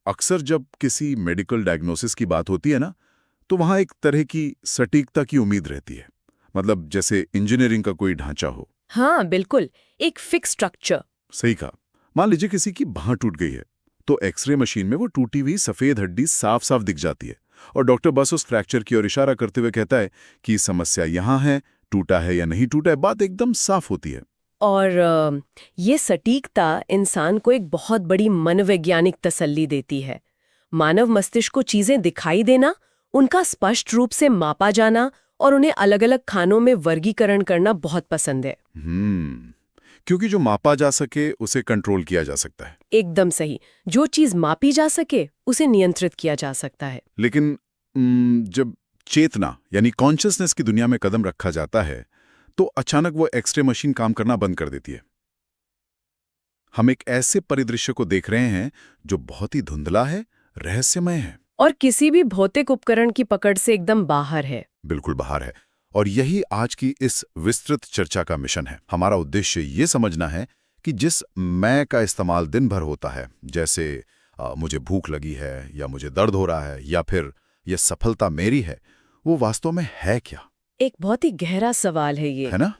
अक्सर जब किसी मेडिकल डायग्नोसिस की बात होती है ना, तो वहां एक तरह की सटीकता की उम्मीद रहती है। मतलब जैसे इंजीनियरिंग का कोई ढांचा हो। हाँ बिल्कुल, एक फिक्स स्ट्रक्चर। सही कहा। मान लीजिए किसी की बांह टूट गई है, तो एक्सरे मशीन में वो टूटी हुई सफेद हड्डी साफ साफ दिख जाती है, और डॉक्टर बस उस फ्रैक्चर की ओर इशारा करते हुए कहता है कि समस्या यहाँ है, टूटा है या नहीं टूटा है, बात एकदम साफ होती है। और ये सटीकता इंसान को एक बहुत बड़ी मनोवैज्ञानिक तसल्ली देती है। मानव मस्तिष्क को चीजें दिखाई देना, उनका स्पष्ट रूप से मापा जाना और उन्हें अलग-अलग खानों में वर्गीकरण करना बहुत पसंद है। क्योंकि जो मापा जा सके उसे कंट्रोल किया जा सकता है। एकदम सही। जो चीज मापी जा सके उसे नियंत्रित किया जा सकता है। लेकिन जब चेतना यानी कॉन्शियसनेस की दुनिया में कदम रखा जाता है, तो अचानक वो एक्सरे मशीन काम करना बंद कर देती है। हम एक ऐसे परिदृश्य को देख रहे हैं जो बहुत ही धुंधला है, रहस्यमय है। और किसी भी भौतिक उपकरण की पकड़ से एकदम बाहर है। बिल्कुल बाहर है। और यही आज की इस विस्तृत चर्चा का मिशन है। हमारा उद्देश्य ये समझना है कि जिस मैं का इस्तेमाल दिन भर होता है, जैसे मुझे भूख लगी है, या मुझे दर्द हो रहा है, या फिर ये सफलता मेरी है, वो वास्तव में है क्या? एक बहुत ही गहरा सवाल है ये। है ना?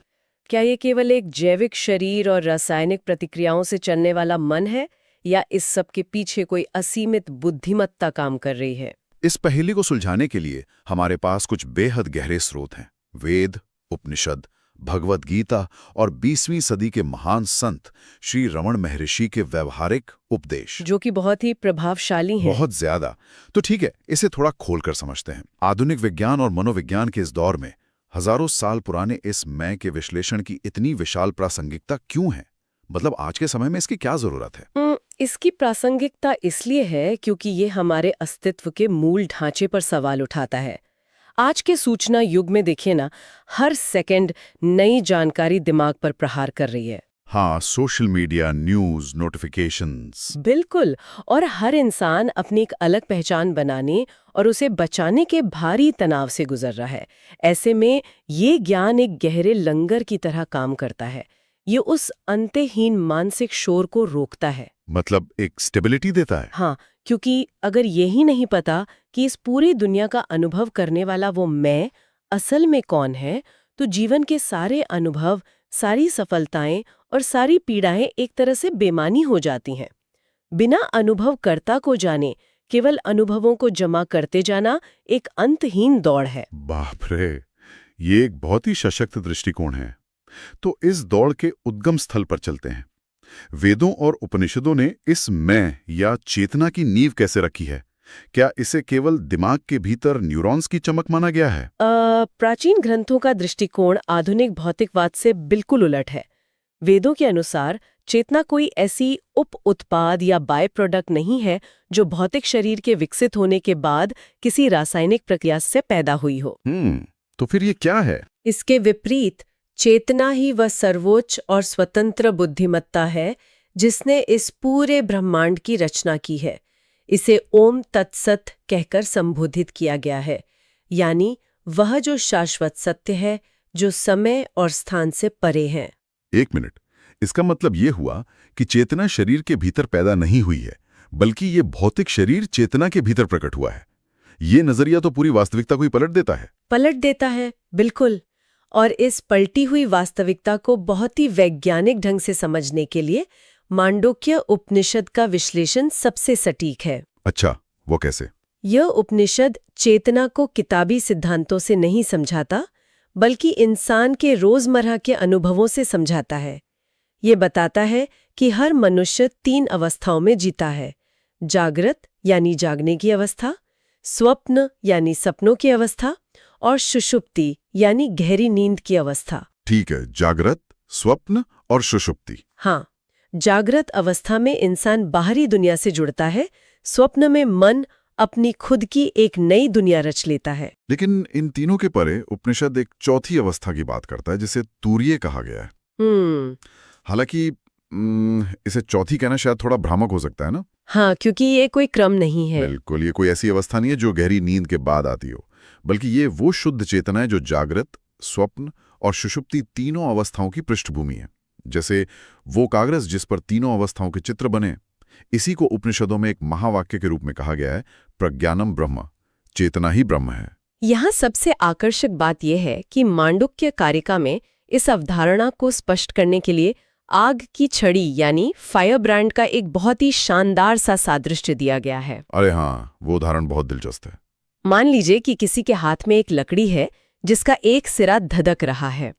क्या ये केवल एक जैविक शरीर और रासायनिक प्रतिक्रियाओं से चलने वाला मन है, या इस सब के पीछे कोई असीमित बुद्धिमत्ता काम कर रही है? इस पहेली को सुलझाने के लिए हमारे पास कुछ बेहद गहरे स्रोत हैं। वेद, उपनिषद, भगवद गीता और 20वीं सदी के महान संत श्री रमण महर्षि के व्यवहारिक उपदेश, जो कि बहुत ही प्रभावशाली हैं। बहुत ज्यादा। तो ठीक है, इसे थोड़ा खोलकर समझते हैं। आधुनिक विज्ञान और मनोविज्ञान के इस दौर में हजारों साल पुराने इस मैं के विश्लेषण की इतनी विशाल प्रासंगिकता क्यों है? मतलब आज के समय में इसकी क्या जरूरत है? इसकी प्रासंगिकता इसलिए है क्योंकि ये हमारे अस्तित्व के मूल ढांचे पर सवाल उठाता है। आज के सूचना युग में देखिए ना, हर सेकंड नई जानकारी दिमाग पर प्रहार कर रही है। हाँ, सोशल मीडिया, न्यूज, नोटिफिकेशंस। बिल्कुल। और हर इंसान अपनी एक अलग पहचान बनाने और उसे बचाने के भारी तनाव से गुजर रहा है। ऐसे में ये ज्ञान एक गहरे लंगर की तरह काम करता है। ये उस अंतहीन मानसिक शोर को रोकता है। मतलब एक स्टेबिलिटी देता है। हाँ, क्योंकि अगर यही नहीं पता कि इस पूरी दुनिया का अनुभव करने वाला वो मैं असल में कौन है, तो जीवन के सारे अनुभव, सारी सफलताएं और सारी पीड़ाएं एक तरह से बेमानी हो जाती हैं। बिना अनुभवकर्ता को जाने केवल अनुभवों को जमा करते जाना एक अंतहीन दौड़ है। बाप रे, ये एक बहुत ही सशक्त दृष्टिकोण है। तो इस दौड़ के उद्गम स्थल पर चलते हैं। वेदों और उपनिषदों ने इस मैं या चेतना की नींव कैसे रखी है? क्या इसे केवल दिमाग के भीतर न्यूरॉन्स की चमक माना गया है? प्राचीन ग्रंथों का दृष्टिकोण आधुनिक भौतिकवाद से बिल्कुल उलट है। वेदों के अनुसार चेतना कोई ऐसी उप उत्पाद या बाय प्रोडक्ट नहीं है जो भौतिक शरीर के विकसित होने के बाद किसी रासायनिक प्रक्रिया से पैदा हुई हो। तो फिर ये क्या है? इसके विपरीत चेतना ही वह सर्वोच्च और स्वतंत्र बुद्धिमत्ता है जिसने इस पूरे ब्रह्मांड की रचना की है। इसे ओम तत्सत कहकर संबोधित किया गया है, यानी वह जो शाश्वत सत्य है, जो समय और स्थान से परे है। एक मिनट, इसका मतलब ये हुआ कि चेतना शरीर के भीतर पैदा नहीं हुई है, बल्कि ये भौतिक शरीर चेतना के भीतर प्रकट हुआ है। ये नजरिया तो पूरी वास्तविकता को ही पलट देता है। पलट देता है, बिल्कुल। और इस पलटी हुई वास्तविकता को बहुत ही वैज्ञानिक ढंग से समझने के लिए मांडुक्य उपनिषद का विश्लेषण सबसे सटीक है। अच्छा, वो कैसे? यह उपनिषद चेतना को किताबी सिद्धांतों से नहीं समझाता, बल्कि इंसान के रोजमर्रा के अनुभवों से समझाता है। ये बताता है कि हर मनुष्य 3 अवस्थाओं में जीता है: जागृत यानी जागने की अवस्था, स्वप्न यानी सपनों की अवस्था, और सुषुप्ति यानी गहरी नींद की अवस्था। ठीक है, जागृत, स्वप्न और सुषुप्ति। हाँ, जागृत अवस्था में इंसान बाहरी दुनिया से जुड़ता है, स्वप्न में मन अपनी खुद की एक नई दुनिया रच लेता है। लेकिन इन तीनों के परे उपनिषद एक चौथी अवस्था की बात करता है, जिसे तूर्य कहा गया है। हालांकि इसे चौथी कहना शायद थोड़ा भ्रामक हो सकता है ना? हाँ, क्योंकि ये कोई क्रम नहीं है। बिल्कुल, ये कोई ऐसी अवस्था नहीं है जो गहरी नींद के बाद आती हो, बल्कि ये वो शुद्ध चेतना है जो जागृत, स्वप्न और सुषुप्ति तीनों अवस्थाओं की पृष्ठभूमि है। जैसे वो कागज जिस पर तीनों अवस्थाओं के चित्र बने। इसी को उपनिषदों में एक महावाक्य के रूप में कहा गया है, प्रज्ञानम ब्रह्म, चेतना ही ब्रह्म है। यहाँ सबसे आकर्षक बात यह है कि मांडुक्य कारिका में इस अवधारणा को स्पष्ट करने के लिए आग की छड़ी यानी फायर ब्रांड का एक बहुत ही शानदार सा सादृश्य दिया गया है। अरे हाँ, वो उदाहरण बहुत दिलचस्प है। मान लीजिए कि किसी के हाथ में एक लकड़ी है जिसका एक सिरा धधक रहा है।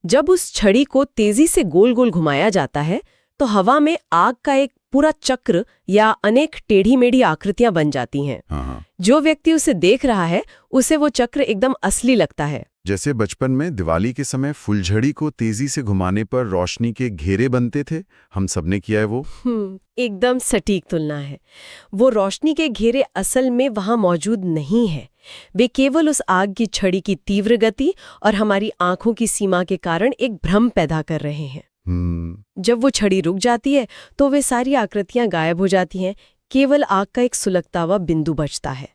जब उस छड़ी को तेजी से गोल गोल घुमाया जाता है तो हवा में आग का एक पूरा चक्र या अनेक टेढ़ी मेढ़ी आकृतियां बन जाती हैं। हाँ। जो व्यक्ति उसे देख रहा है उसे वो चक्र एकदम असली लगता है। जैसे बचपन में दिवाली के समय फुलझड़ी को तेजी से घुमाने पर रोशनी के घेरे बनते थे, हम सबने किया है वो। एकदम सटीक तुलना है। वो रोशनी के घेरे असल में वहां मौजूद नहीं है। वे केवल उस आग की छड़ी की तीव्र गति और हमारी आंखों की सीमा के कारण एक भ्रम पैदा कर रहे हैं। जब वो छड़ी रुक जाती है तो वे सारी आकृतियां गायब हो जाती हैं, केवल आग का एक सुलगता हुआ बिंदु बचता है।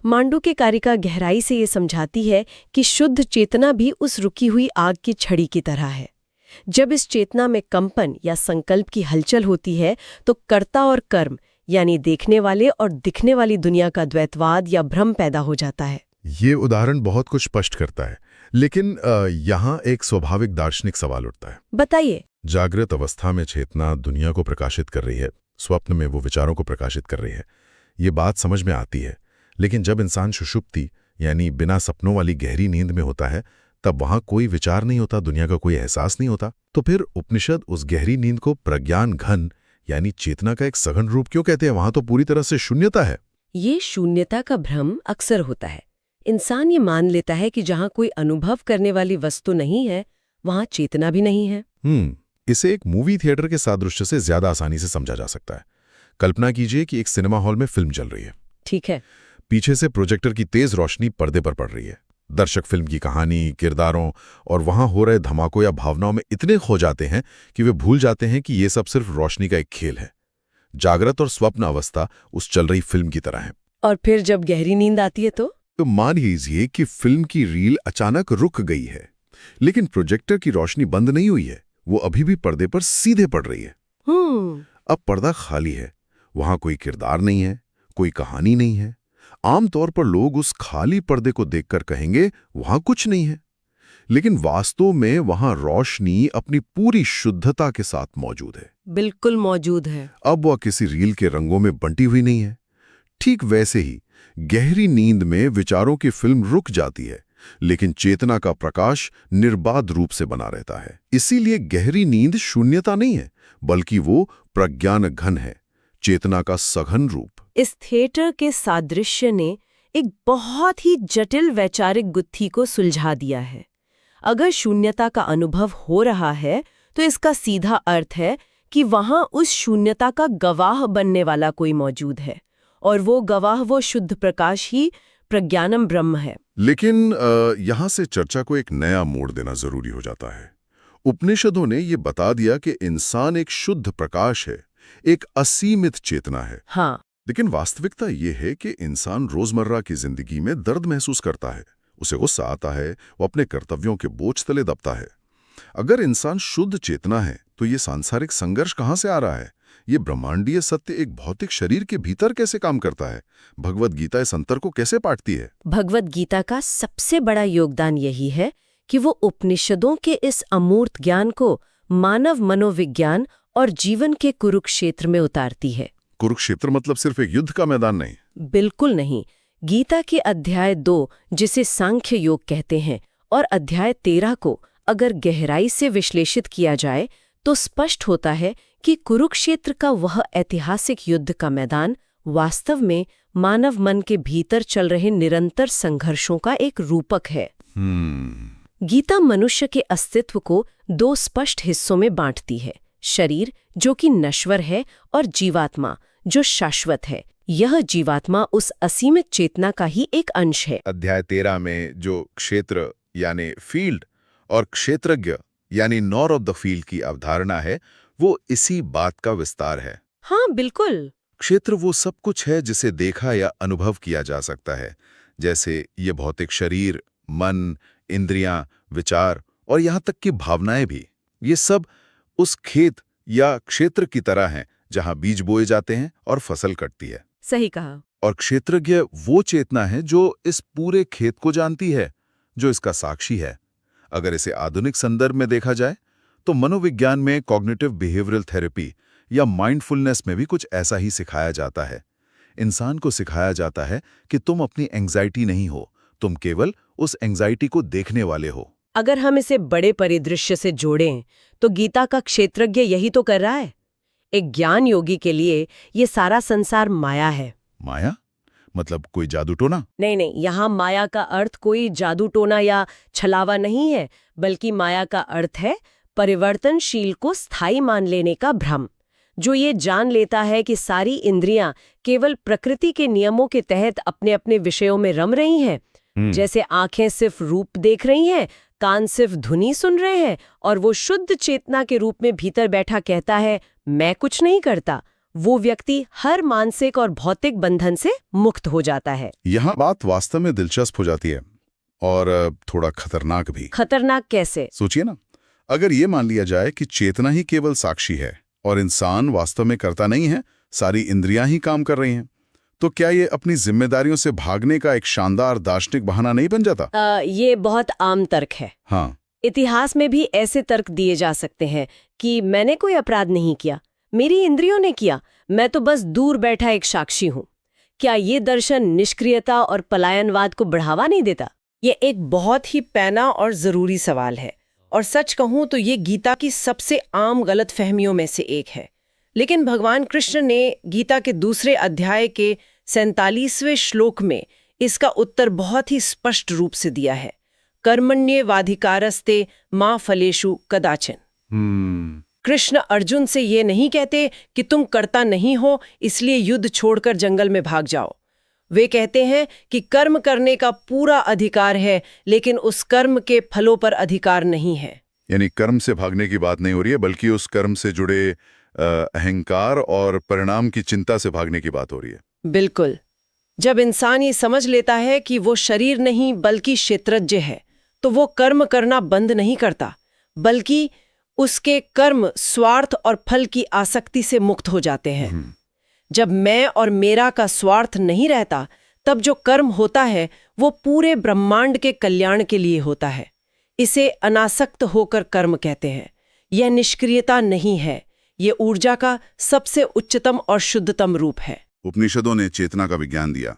मांडुक्य कारिका गहराई से ये समझाती है कि शुद्ध चेतना भी उस रुकी हुई आग की छड़ी की तरह है। जब इस चेतना में कंपन या संकल्प की हलचल होती है तो कर्ता और कर्म यानी देखने वाले और दिखने वाली दुनिया का द्वैतवाद या भ्रम पैदा हो जाता है। ये उदाहरण बहुत कुछ स्पष्ट करता है, लेकिन यहाँ एक स्वाभाविक दार्शनिक सवाल उठता है। बताइए। जागृत अवस्था में चेतना दुनिया को प्रकाशित कर रही है, स्वप्न में वो विचारों को प्रकाशित कर रही है। ये बात समझ में आती है, लेकिन जब इंसान सुषुप्ति यानी बिना सपनों वाली गहरी नींद में होता है तब वहां कोई विचार नहीं होता, दुनिया का कोई एहसास नहीं होता। तो फिर उपनिषद उस गहरी नींद को प्रज्ञान घन यानी चेतना का एक सघन रूप क्यों कहते हैं? वहां तो पूरी तरह से शून्यता है। ये शून्यता का भ्रम अक्सर होता है। इंसान ये मान लेता है कि जहां कोई अनुभव करने वाली वस्तु नहीं है वहां चेतना भी नहीं है। इसे एक मूवी थिएटर के सादृश्य से ज्यादा आसानी से समझा जा सकता है। कल्पना कीजिए कि एक सिनेमा हॉल में फिल्म चल रही है। ठीक है। पीछे से प्रोजेक्टर की तेज रोशनी पर्दे पर पड़ रही है। दर्शक फिल्म की कहानी, किरदारों और वहां हो रहे धमाकों या भावनाओं में इतने खो जाते हैं कि वे भूल जाते हैं कि ये सब सिर्फ रोशनी का एक खेल है। जागृत और स्वप्न अवस्था उस चल रही फिल्म की तरह है। और फिर जब गहरी नींद आती है तो मान लीजिए कि फिल्म की रील अचानक रुक गई है, लेकिन प्रोजेक्टर की रोशनी बंद नहीं हुई है, वो अभी भी पर्दे पर सीधे पड़ रही है। अब पर्दा खाली है, वहां कोई किरदार नहीं है, कोई कहानी नहीं है। आमतौर पर लोग उस खाली पर्दे को देखकर कहेंगे वहां कुछ नहीं है, लेकिन वास्तव में वहां रोशनी अपनी पूरी शुद्धता के साथ मौजूद है। बिल्कुल मौजूद है। अब वह किसी रील के रंगों में बंटी हुई नहीं है। ठीक वैसे ही गहरी नींद में विचारों की फिल्म रुक जाती है, लेकिन चेतना का प्रकाश निर्बाध रूप से बना रहता है। इसीलिए गहरी नींद शून्यता नहीं है, बल्कि वो प्रज्ञान घन है, चेतना का सघन रूप। इस थिएटर के सादृश्य ने एक बहुत ही जटिल वैचारिक गुत्थी को सुलझा दिया है। अगर शून्यता का अनुभव हो रहा है तो इसका सीधा अर्थ है कि वहां उस शून्यता का गवाह बनने वाला कोई मौजूद है, और वो गवाह वो शुद्ध प्रकाश ही प्रज्ञानम ब्रह्म है। लेकिन यहाँ से चर्चा को एक नया मोड़ देना जरूरी हो जाता है। उपनिषदों ने ये बता दिया कि इंसान एक शुद्ध प्रकाश है, एक असीमित चेतना है। हाँ। लेकिन वास्तविकता ये है कि इंसान रोजमर्रा की जिंदगी में दर्द महसूस करता है, उसे गुस्सा आता है, वो अपने कर्तव्यों के बोझ तले दबता है। अगर इंसान शुद्ध चेतना है तो ये सांसारिक संघर्ष कहाँ से आ रहा है? ये ब्रह्मांडीय सत्य एक भौतिक शरीर के भीतर कैसे काम करता है? भगवद गीता इस अंतर को कैसे पाटती है? भगवद गीता का सबसे बड़ा योगदान यही है कि वो उपनिषदों के इस अमूर्त ज्ञान को मानव मनोविज्ञान और जीवन के कुरुक्षेत्र में उतारती है। कुरुक्षेत्र मतलब सिर्फ एक युद्ध का मैदान नहीं। बिल्कुल नहीं। गीता के अध्याय 2 जिसे सांख्य योग कहते हैं और अध्याय 13 को अगर गहराई से विश्लेषित किया जाए तो स्पष्ट होता है कि कुरुक्षेत्र का वह ऐतिहासिक युद्ध का मैदान वास्तव में मानव मन के भीतर चल रहे निरंतर संघर्षों का एक रूपक है। गीता मनुष्य के अस्तित्व को 2 स्पष्ट हिस्सों में बांटती है, शरीर जो कि नश्वर है और जीवात्मा जो शाश्वत है। यह जीवात्मा उस असीमित चेतना का ही एक अंश है। अध्याय 13 में जो क्षेत्र यानी फील्ड और क्षेत्रज्ञ यानी नॉर ऑफ द फील्ड की अवधारणा है, वो इसी बात का विस्तार है। हाँ बिल्कुल। क्षेत्र वो सब कुछ है जिसे देखा या अनुभव किया जा सकता है, जैसे ये भौतिक शरीर, मन, इंद्रियां, विचार और यहाँ तक कि भावनाएं भी। ये सब उस खेत या क्षेत्र की तरह हैं जहां बीज बोए जाते हैं और फसल कटती है। सही कहा। और क्षेत्रज्ञ वो चेतना है जो इस पूरे खेत को जानती है, जो इसका साक्षी है। अगर इसे आधुनिक संदर्भ में देखा जाए तो मनोविज्ञान में कॉग्निटिव बिहेवियरल थेरेपी या माइंडफुलनेस में भी कुछ ऐसा ही सिखाया जाता है। इंसान को सिखाया जाता है कि तुम अपनी एंग्जाइटी नहीं हो, तुम केवल उस एंग्जाइटी को देखने वाले हो। अगर हम इसे बड़े परिदृश्य से जोड़ें तो गीता का क्षेत्रज्ञ यही तो कर रहा है। एक ज्ञान योगी के लिए ये सारा संसार माया है। माया? मतलब कोई जादू टोना? नहीं नहीं, यहाँ माया का अर्थ कोई जादू टोना या छलावा नहीं है, बल्कि माया का अर्थ है परिवर्तनशील को स्थायी मान लेने का भ्रम, जो ये जान लेता है कि सारी इंद्रियां केवल प्रकृति के नियमों के तहत अपने अपने विषयों में रम रही हैं। जैसे आंखें सिर्फ रूप देख रही हैं, कान सिर्फ धुनी सुन रहे हैं, और वो शुद्ध चेतना के रूप में भीतर बैठा कहता है मैं कुछ नहीं करता। वो व्यक्ति हर मानसिक और भौतिक बंधन से मुक्त हो जाता है। यहाँ बात वास्तव में दिलचस्प हो जाती है और थोड़ा खतरनाक भी। खतरनाक कैसे? सोचिए ना, अगर ये मान लिया जाए कि चेतना ही केवल साक्षी है और इंसान वास्तव में करता नहीं है, सारी इंद्रियां ही काम कर रही हैं, तो क्या ये अपनी जिम्मेदारियों से भागने का एक शानदार दार्शनिक बहाना नहीं बन जाता? ये बहुत आम तर्क है। हाँ, इतिहास में भी ऐसे तर्क दिए जा सकते हैं कि मैंने कोई अपराध नहीं किया, मेरी इंद्रियों ने किया, मैं तो बस दूर बैठा एक साक्षी हूँ। क्या ये दर्शन निष्क्रियता और पलायनवाद को बढ़ावा नहीं देता? ये एक बहुत ही पैना और जरूरी सवाल है, और सच कहूं तो ये गीता की सबसे आम गलतफहमियों में से एक है। लेकिन भगवान कृष्ण ने गीता के दूसरे अध्याय के 47वें श्लोक में इसका उत्तर बहुत ही स्पष्ट रूप से दिया है। कर्मण्येवाधिकारस्ते मा फलेषु कदाचन। कृष्ण अर्जुन से ये नहीं कहते कि तुम कर्ता नहीं हो इसलिए युद्ध छोड़कर जंगल में भाग जाओ। वे कहते हैं कि कर्म करने का पूरा अधिकार है, लेकिन उस कर्म के फलों पर अधिकार नहीं है। यानी कर्म से भागने की बात नहीं हो रही है, बल्कि उस कर्म से जुड़े अहंकार और परिणाम की चिंता से भागने की बात हो रही है। बिल्कुल। जब इंसान ये समझ लेता है कि वो शरीर नहीं बल्कि क्षेत्रज्ञ है, तो वो कर्म करना बंद नहीं करता, बल्कि उसके कर्म स्वार्थ और फल की आसक्ति से मुक्त हो जाते हैं। जब मैं और मेरा का स्वार्थ नहीं रहता, तब जो कर्म होता है वो पूरे ब्रह्मांड के कल्याण के लिए होता है। इसे अनासक्त होकर कर्म कहते हैं। यह निष्क्रियता नहीं है, ये ऊर्जा का सबसे उच्चतम और शुद्धतम रूप है। उपनिषदों ने चेतना का विज्ञान दिया।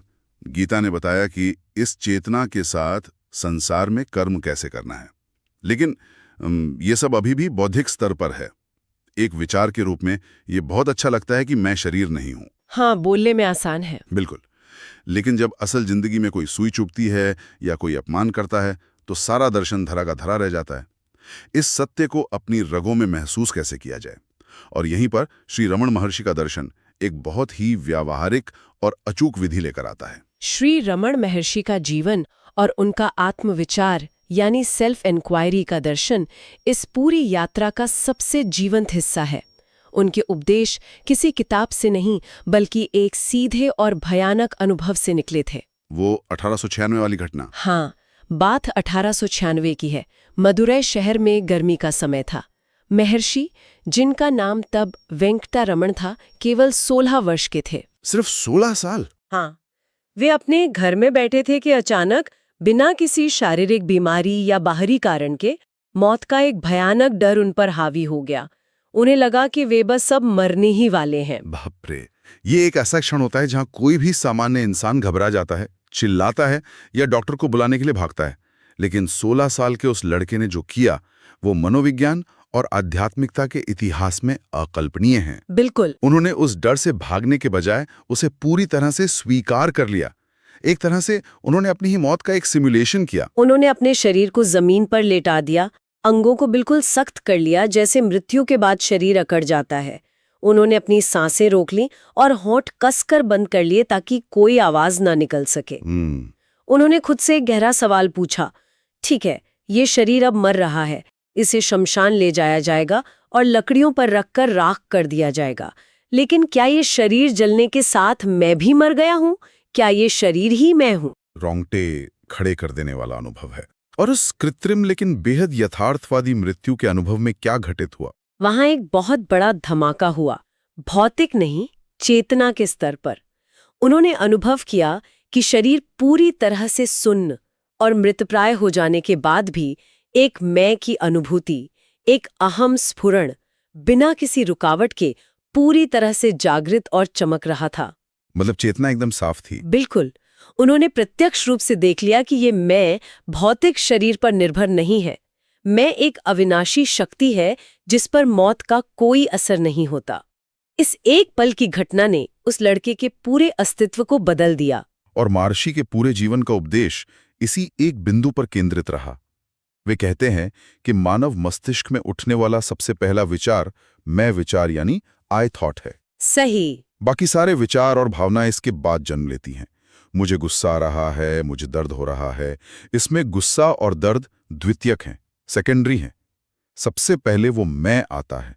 गीता ने बताया कि इस चेतना के साथ संसार में कर्म कैसे करना है। लेकिन ये सब अभी भी बौद्धिक स्तर पर है। एक विचार के रूप में ये बहुत अच्छा लगता है कि मैं शरीर नहीं हूं। हाँ, बोलने में आसान है। बिल्कुल। लेकिन जब असल जिंदगी में कोई सुई चुभती है या कोई अपमान करता है, तो सारा दर्शन धरा का धरा रह जाता है। इस सत्य को अपनी रगों में महसूस कैसे किया जाए? और यहीं पर श्री रमण महर्षि का दर्शन एक बहुत ही व्यावहारिक और अचूक विधि लेकर आता है। श्री रमण महर्षि का जीवन और उनका आत्मविचार यानी सेल्फ एनक्वायरी का दर्शन इस पूरी यात्रा का सबसे जीवंत हिस्सा है। उनके उपदेश किसी किताब से नहीं, बल्कि एक सीधे और भयानक अनुभव से निकले थे। वो 1896 वाली घटना? हाँ, बात 1896 की है। मदुरै शहर में गर्मी का समय था। महर्षि, जिनका नाम तब वेंकटरमण था, केवल 16 वर्ष के थे। सिर्फ 16 साल? हाँ, वे अपने घर में बैठे थे कि अचानक बिना किसी शारीरिक बीमारी या बाहरी कारण के मौत का एक भयानक डर उन पर हावी हो गया। उन्हें लगा कि वे बस सब मरने ही वाले हैं। बाप रे! ये एक ऐसा क्षण होता है जहां कोई भी सामान्य इंसान घबरा जाता है, चिल्लाता है या डॉक्टर को बुलाने के लिए भागता है। लेकिन 16 साल के उस लड़के ने जो किया, वो मनोविज्ञान और आध्यात्मिकता के इतिहास में अकल्पनीय है। बिल्कुल। उन्होंने उस डर से भागने के बजाय उसे पूरी तरह से स्वीकार कर लिया। एक तरह से उन्होंने अपनी ही मौत का एक सिमुलेशन किया। उन्होंने अपने शरीर को जमीन पर लेटा दिया, अंगों को बिल्कुल सख्त कर लिया, जैसे मृत्यु के बाद शरीर अकड़ जाता है। उन्होंने अपनी सांसें रोक ली और होंठ कसकर बंद कर लिए ताकि कोई आवाज ना निकल सके। उन्होंने खुद से एक गहरा सवाल पूछा, ठीक है, ये शरीर अब मर रहा है, इसे शमशान ले जाया जाएगा और लकड़ियों पर रखकर राख कर दिया जाएगा, लेकिन क्या ये शरीर जलने के साथ मैं भी मर गया हूँ? क्या ये शरीर ही मैं हूँ? रोंगटे खड़े कर देने वाला अनुभव है। और उस कृत्रिम लेकिन बेहद यथार्थवादी मृत्यु के अनुभव में क्या घटित हुआ? वहां एक बहुत बड़ा धमाका हुआ। भौतिक नहीं, चेतना के स्तर पर। उन्होंने अनुभव किया कि शरीर पूरी तरह से सुन्न और मृतप्राय हो जाने के बाद भी एक मैं की अनुभूति, एक अहम स्फुरण, बिना किसी रुकावट के पूरी तरह से जागृत और चमक रहा था। मतलब चेतना एकदम साफ थी। बिल्कुल। उन्होंने प्रत्यक्ष रूप से देख लिया कि ये मैं भौतिक शरीर पर निर्भर नहीं है। मैं एक अविनाशी शक्ति है जिस पर मौत का कोई असर नहीं होता। इस एक पल की घटना ने उस लड़के के पूरे अस्तित्व को बदल दिया। और महर्षि के पूरे जीवन का उपदेश इसी एक बिंदु पर केंद्रित रहा। वे कहते हैं कि मानव मस्तिष्क में उठने वाला सबसे पहला विचार मैं विचार यानी आई थॉट है। सही। बाकी सारे विचार और भावनाएं इसके बाद जन्म लेती हैं। मुझे गुस्सा आ रहा है, मुझे दर्द हो रहा है। इसमें गुस्सा और दर्द द्वितीयक हैं, सेकेंडरी हैं। सबसे पहले वो मैं आता है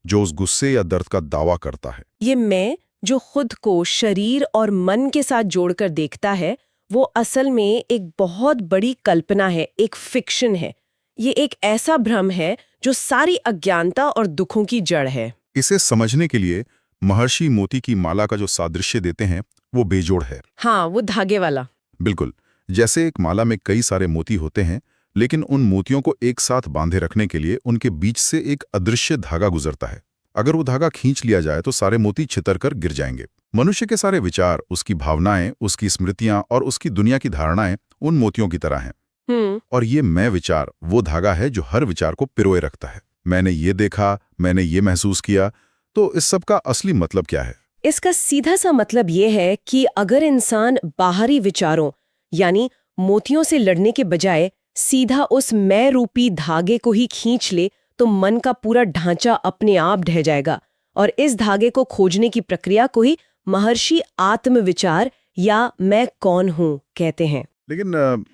जो उस गुस्से या दर्द का दावा करता है। ये मैं जो खुद को शरीर और मन के साथ जोड़कर देखता है, वो असल में एक बहुत बड़ी कल्पना है, एक फिक्शन है। ये एक ऐसा भ्रम है जो सारी अज्ञानता और दुखों की जड़ है। इसे समझने के लिए महर्षि मोती की माला का जो सादृश्य देते हैं वो बेजोड़ है। हाँ, वो धागे वाला। बिल्कुल, जैसे एक माला में कई सारे मोती होते हैं, लेकिन उन मोतियों को एक साथ बांधे रखने के लिए उनके बीच से एक अदृश्य धागा गुजरता है। अगर वो धागा खींच लिया जाए तो सारे मोती छितरकर गिर जाएंगे। मनुष्य के सारे विचार, उसकी भावनाएं, उसकी स्मृतियां और उसकी दुनिया की धारणाएं उन मोतियों की तरह हैं। और ये मैं विचार वो धागा है जो हर विचार को पिरोए रखता है। मैंने ये देखा, मैंने ये महसूस किया। तो इस सब का असली मतलब क्या है? इसका सीधा सा मतलब ये है कि अगर इंसान बाहरी विचारों यानी मोतियों से लड़ने के बजाय सीधा उस मैं रूपी धागे को ही खींच ले, तो मन का पूरा ढांचा अपने आप ढह जाएगा। और इस धागे को खोजने की प्रक्रिया को ही महर्षि आत्मविचार या मैं कौन हूं कहते हैं। लेकिन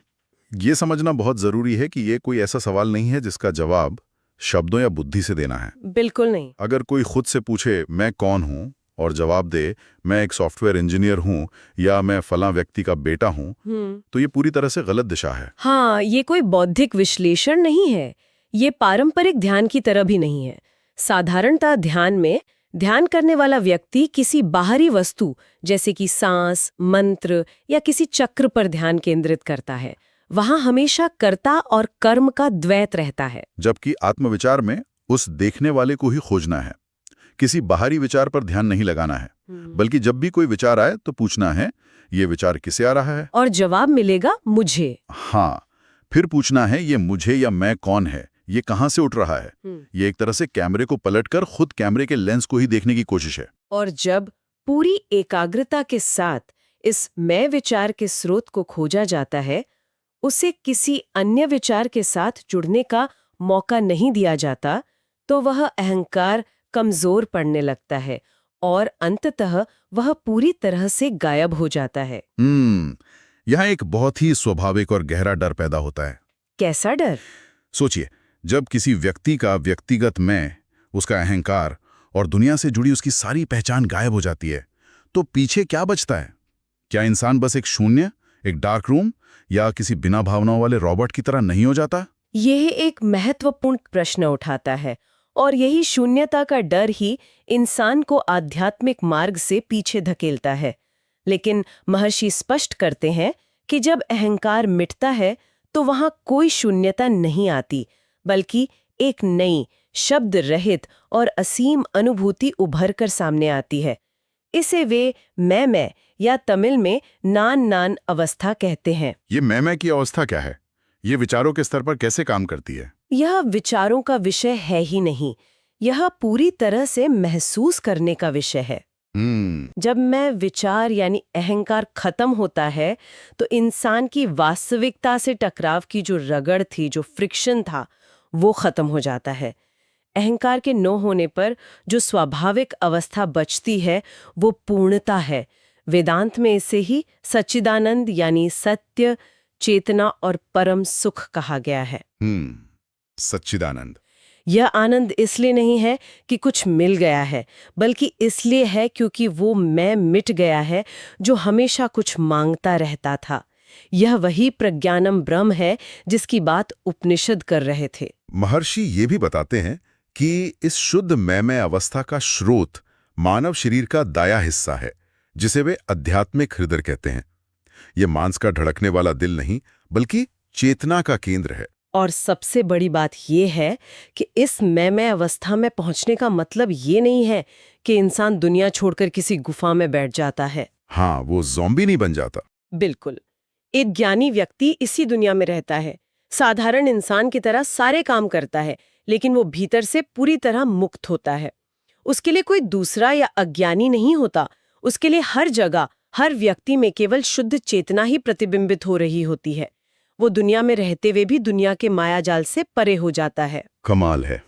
ये समझना बहुत जरूरी है कि ये कोई ऐसा सवाल नहीं है जिसका जवाब शब्दों या बुद्धि से देना है। बिल्कुल नहीं। अगर कोई खुद से पूछे मैं कौन हूं और जवाब दे मैं एक सॉफ्टवेयर इंजीनियर हूं या मैं फलां व्यक्ति का बेटा हूं, तो ये पूरी तरह से गलत दिशा है। हाँ, ये कोई बौद्धिक विश्लेषण नहीं है। ये पारंपरिक ध्यान की तरह भी नहीं है। साधारणतः ध्यान में ध्यान करने वाला व्यक्ति किसी बाहरी वस्तु जैसे कि सांस, मंत्र या किसी चक्र पर ध्यान केंद्रित करता है। वहां हमेशा कर्ता और कर्म का द्वैत रहता है। जबकि आत्मविचार में उस देखने वाले को ही खोजना है। किसी बाहरी विचार पर ध्यान नहीं लगाना है, बल्कि जब भी कोई विचार आए तो पूछना है ये विचार किसे आ रहा है, और जवाब मिलेगा मुझे। हाँ, फिर पूछना है ये मुझे या मैं कौन है, ये कहां से उठ रहा है। ये एक तरह से कैमरे को पलटकर खुद कैमरे के लेंस को ही देखने की कोशिश है। और जब पूरी एकाग्रता के साथ इस मैं विचार के स्रोत को खोजा जाता है, उसे किसी अन्य विचार के साथ जुड़ने का मौका नहीं दिया जाता, तो वह अहंकार कमजोर पड़ने लगता है और अंततः वह पूरी तरह से गायब हो जाता है। यहाँ एक बहुत ही स्वाभाविक और गहरा डर पैदा होता है। कैसा डर? सोचिए, जब किसी व्यक्ति का व्यक्तिगत मैं, उसका अहंकार और दुनिया से जुड़ी उसकी सारी पहचान गायब हो जाती है, तो पीछे क्या बचता है? क्या इंसान बस एक शून्य, एक डार्क रूम या किसी बिना भावनाओं वाले रॉबोट की तरह नहीं हो जाता? यह एक महत्वपूर्ण प्रश्न उठाता है, और यही शून्यता का डर ही इंसान को आध्यात्मिक मार्ग से पीछे धकेलता है। लेकिन महर्षि स्पष्ट करते हैं कि जब अहंकार मिटता है तो वहां कोई शून्यता नहीं आती, बल्कि एक नई, शब्द रहित और असीम अनुभूति उभर कर सामने आती है। इसे वे मैं या तमिल में नान अवस्था कहते हैं। ये मैं की अवस्था क्या है? ये विचारों के स्तर पर कैसे काम करती है? यह विचारों का विषय है ही नहीं, यह पूरी तरह से महसूस करने का विषय है। जब मैं विचार यानी अहंकार खत्म होता है, तो इंसान की वास्तविकता से टकराव की जो रगड़ थी, जो फ्रिक्शन था, वो खत्म हो जाता है। अहंकार के न होने पर जो स्वाभाविक अवस्था बचती है वो पूर्णता है। वेदांत में इसे ही सच्चिदानंद यानी सत्य, चेतना और परम सुख कहा गया है। सच्चिदानंद। यह आनंद इसलिए नहीं है कि कुछ मिल गया है, बल्कि इसलिए है क्योंकि वो मैं मिट गया है जो हमेशा कुछ मांगता रहता था। यह वही प्रज्ञानम ब्रह्म है जिसकी बात उपनिषद कर रहे थे। महर्षि ये भी बताते हैं कि इस शुद्ध मैं अवस्था का स्रोत मानव शरीर का दाया हिस्सा है, जिसे वे आध्यात्मिक हृदय कहते हैं। ये मांस का धड़कने वाला दिल नहीं, बल्कि चेतना का केंद्र है। और सबसे बड़ी बात ये है कि इस मैं अवस्था में पहुंचने का मतलब ये नहीं है कि इंसान दुनिया छोड़कर किसी गुफा में बैठ जाता है। हाँ, वो ज़ॉम्बी नहीं बन जाता। बिल्कुल। एक ज्ञानी व्यक्ति इसी दुनिया में रहता है, साधारण इंसान की तरह सारे काम करता है, लेकिन वो भीतर से पूरी तरह मुक्त होता है। उसके लिए कोई दूसरा या अज्ञानी नहीं होता। उसके लिए हर जगह, हर व्यक्ति में केवल शुद्ध चेतना ही प्रतिबिंबित हो रही होती है। वो दुनिया में रहते हुए भी दुनिया के मायाजाल से परे हो जाता है। कमाल है।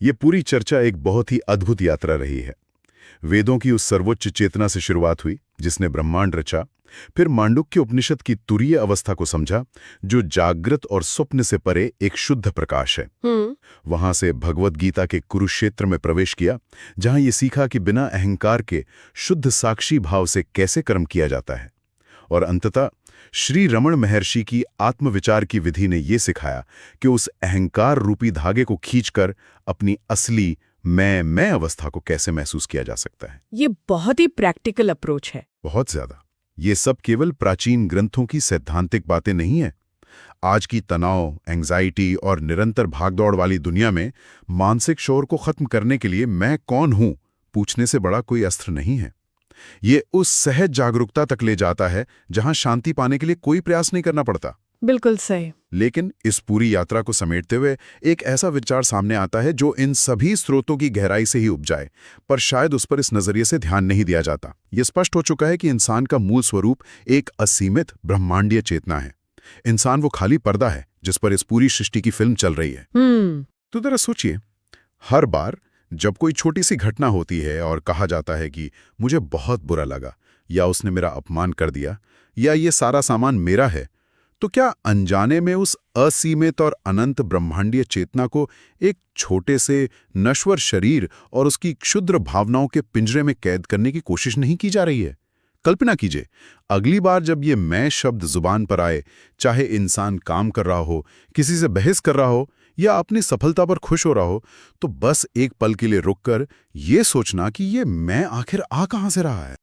ये पूरी चर्चा एक बहुत ही अद्भुत यात्रा रही है। वेदों की उस सर्वोच्च चेतना से शुरुआत हुई जिसने ब्रह्मांड रचा, फिर मांडुक्य उपनिषद की तुरीय अवस्था को समझा, जो जागृत और स्वप्न से परे एक शुद्ध प्रकाश है। वहां से भगवद गीता के कुरुक्षेत्र में प्रवेश किया, जहां ये सीखा कि बिना अहंकार के शुद्ध साक्षी भाव से कैसे कर्म किया जाता है। और अंततः श्री रमण महर्षि की आत्मविचार की विधि ने यह सिखाया कि उस अहंकार रूपी धागे को खींचकर अपनी असली मैं अवस्था को कैसे महसूस किया जा सकता है। ये बहुत ही प्रैक्टिकल अप्रोच है। बहुत ज्यादा। ये सब केवल प्राचीन ग्रंथों की सैद्धांतिक बातें नहीं है। आज की तनाव, एंजाइटी और निरंतर भागदौड़ वाली दुनिया में मानसिक शोर को खत्म करने के लिए मैं कौन हूं पूछने से बड़ा कोई अस्त्र नहीं है। ये उस सहज जागरूकता तक ले जाता है जहां शांति पाने के लिए कोई प्रयास नहीं करना पड़ता। बिल्कुल सही। लेकिन इस पूरी यात्रा को समेटते हुए एक ऐसा विचार सामने आता है जो इन सभी स्रोतों की गहराई से ही उपजाए, पर शायद उस पर इस नजरिए से ध्यान नहीं दिया जाता। यह स्पष्ट हो चुका है कि इंसान का मूल स्वरूप एक असीमित ब्रह्मांडीय चेतना है। इंसान वो खाली पर्दा है जिस पर इस पूरी सृष्टि की फिल्म चल रही है। तो जरा सोचिए, हर बार जब कोई छोटी सी घटना होती है और कहा जाता है कि मुझे बहुत बुरा लगा, या उसने मेरा अपमान कर दिया, या ये सारा सामान मेरा है, तो क्या अनजाने में उस असीमित और अनंत ब्रह्मांडीय चेतना को एक छोटे से नश्वर शरीर और उसकी क्षुद्र भावनाओं के पिंजरे में कैद करने की कोशिश नहीं की जा रही है? कल्पना कीजिए, अगली बार जब ये मैं शब्द जुबान पर आए, चाहे इंसान काम कर रहा हो, किसी से बहस कर रहा हो, या अपनी सफलता पर खुश हो रहा हो, तो बस एक पल के लिए रुककर ये सोचना कि ये मैं आखिर आ कहां से रहा है।